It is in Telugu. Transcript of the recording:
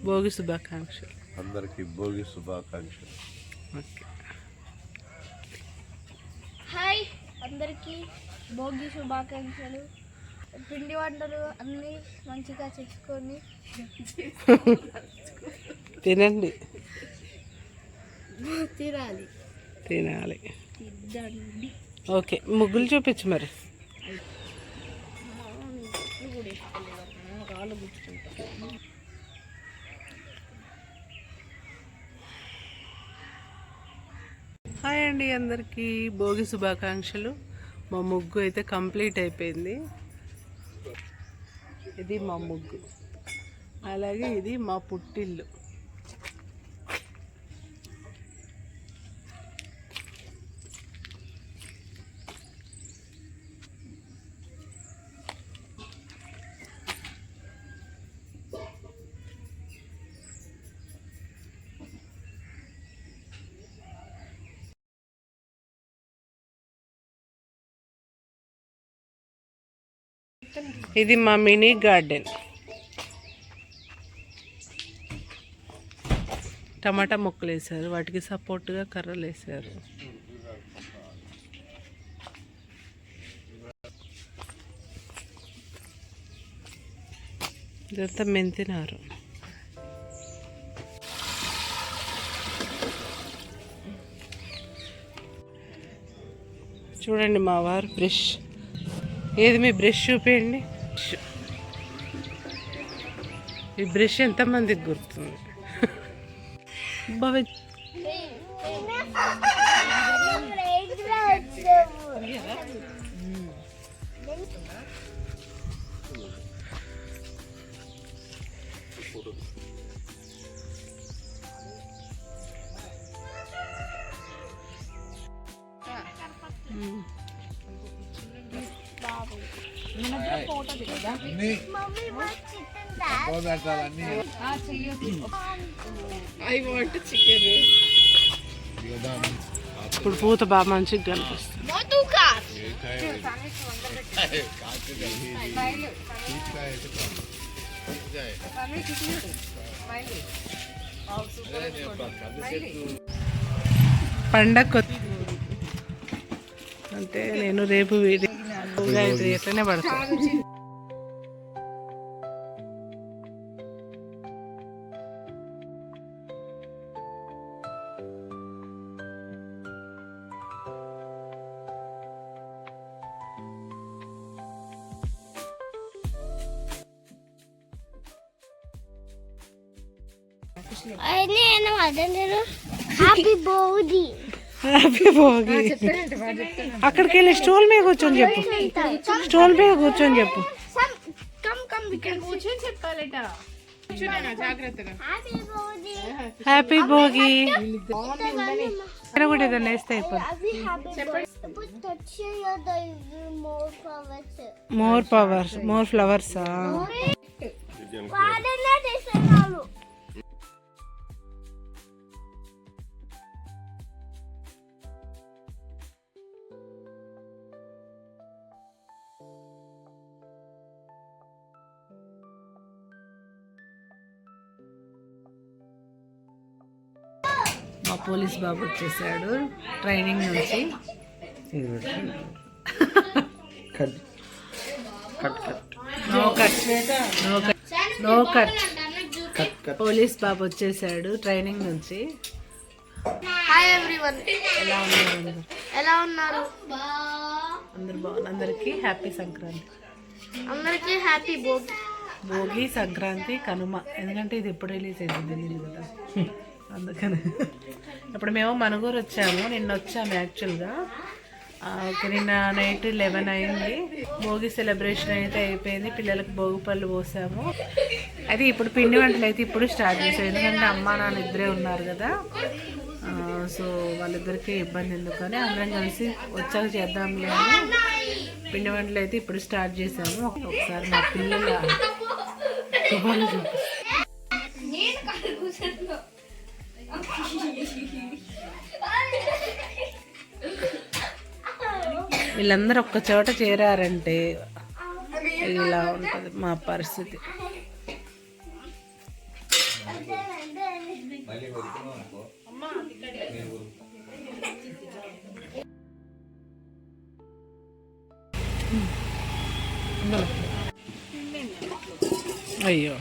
భోగి శుభాకాంక్షలు అందరికీ భోగి శుభాకాంక్షలు. ఓకే. హాయ్ అందరికీ భోగి శుభాకాంక్షలు. పిండి వంటలు అన్నీ మంచిగా చేసుకొని తినండి, తినాలి. తినాలి. తినండి. ఓకే, ముగ్గులు చూపించు మరి. కాళ్ళు గుచ్చుకుంటా. హాయ్ అండి, అందరికీ భోగి శుభాకాంక్షలు. మా ముగ్గు అయితే కంప్లీట్ అయిపోయింది. ఇది మా ముగ్గు, అలాగే ఇది మా పుట్టిల్లు. ఇది మా మినీ గార్డెన్. టమాటా మొక్కలు వేసారు, వాటికి సపోర్ట్గా కర్రలు వేసారు. ఇదంతా మెంతినారు. చూడండి మా వారు బ్రష్. ఏది మీ బ్రష్ చూపేయండి. ఈ బ్రష్ ఎంతమందికి గుర్తుంది? బాబా ఇప్పుడు పూత బాగా మంచిగా కనిపిస్తుంది. పండగ అంటే నేను రేపు ఎట్లనే పడతాను. హ్యాపీ భోగి. హ్యాపీ భోగి. అక్కడికి వెళ్ళి స్టోల్ మీద కూర్చొని చెప్పు. స్టోల్ మీద కూర్చొని చెప్పు. హ్యాపీ భోగి. కూడా ఏదైనా వేస్తే మోర్ పవర్స్, మోర్ ఫ్లవర్సా? మా పోలీస్ బాబు వచ్చేసాడు ట్రైనింగ్ నుంచి. No cut. పోలీస్ బాబు వచ్చేసాడు ట్రైనింగ్ నుంచి. హాయ్ ఎవ్రీవన్, ఎలా ఉన్నారు? అందరు బాగున్నారు. అందరికీ హ్యాపీ సంక్రాంతి. అందరికీ హ్యాపీ భోగి. భోగి, సంక్రాంతి, కనుమ. ఎందుకంటే ఇది ఎప్పుడు రిలీజ్ అయింది తెలియదు కదా, అందుకని. ఇప్పుడు మేము మనుగూరు వచ్చాము, నిన్న వచ్చాము యాక్చువల్గా. నిన్న నైట్ 11 అయింది. భోగి సెలబ్రేషన్ అయితే అయిపోయింది. పిల్లలకు భోగి పళ్ళు పోసాము. అయితే ఇప్పుడు పిండి వంటలు అయితే ఇప్పుడు స్టార్ట్ చేసాము, ఎందుకంటే అమ్మ నాన్న ఇద్దరే ఉన్నారు కదా. సో వాళ్ళిద్దరికీ ఇబ్బంది ఎందుకని అందరం కలిసి వచ్చాక చేద్దాంలే అని పిండి వంటలు అయితే ఇప్పుడు స్టార్ట్ చేసాము. ఒకసారి మా పిల్లల వీళ్ళందరూ ఒక్క చోట చేరారంటే ఇలా ఉంటుంది మా పరిస్థితి. అయ్యో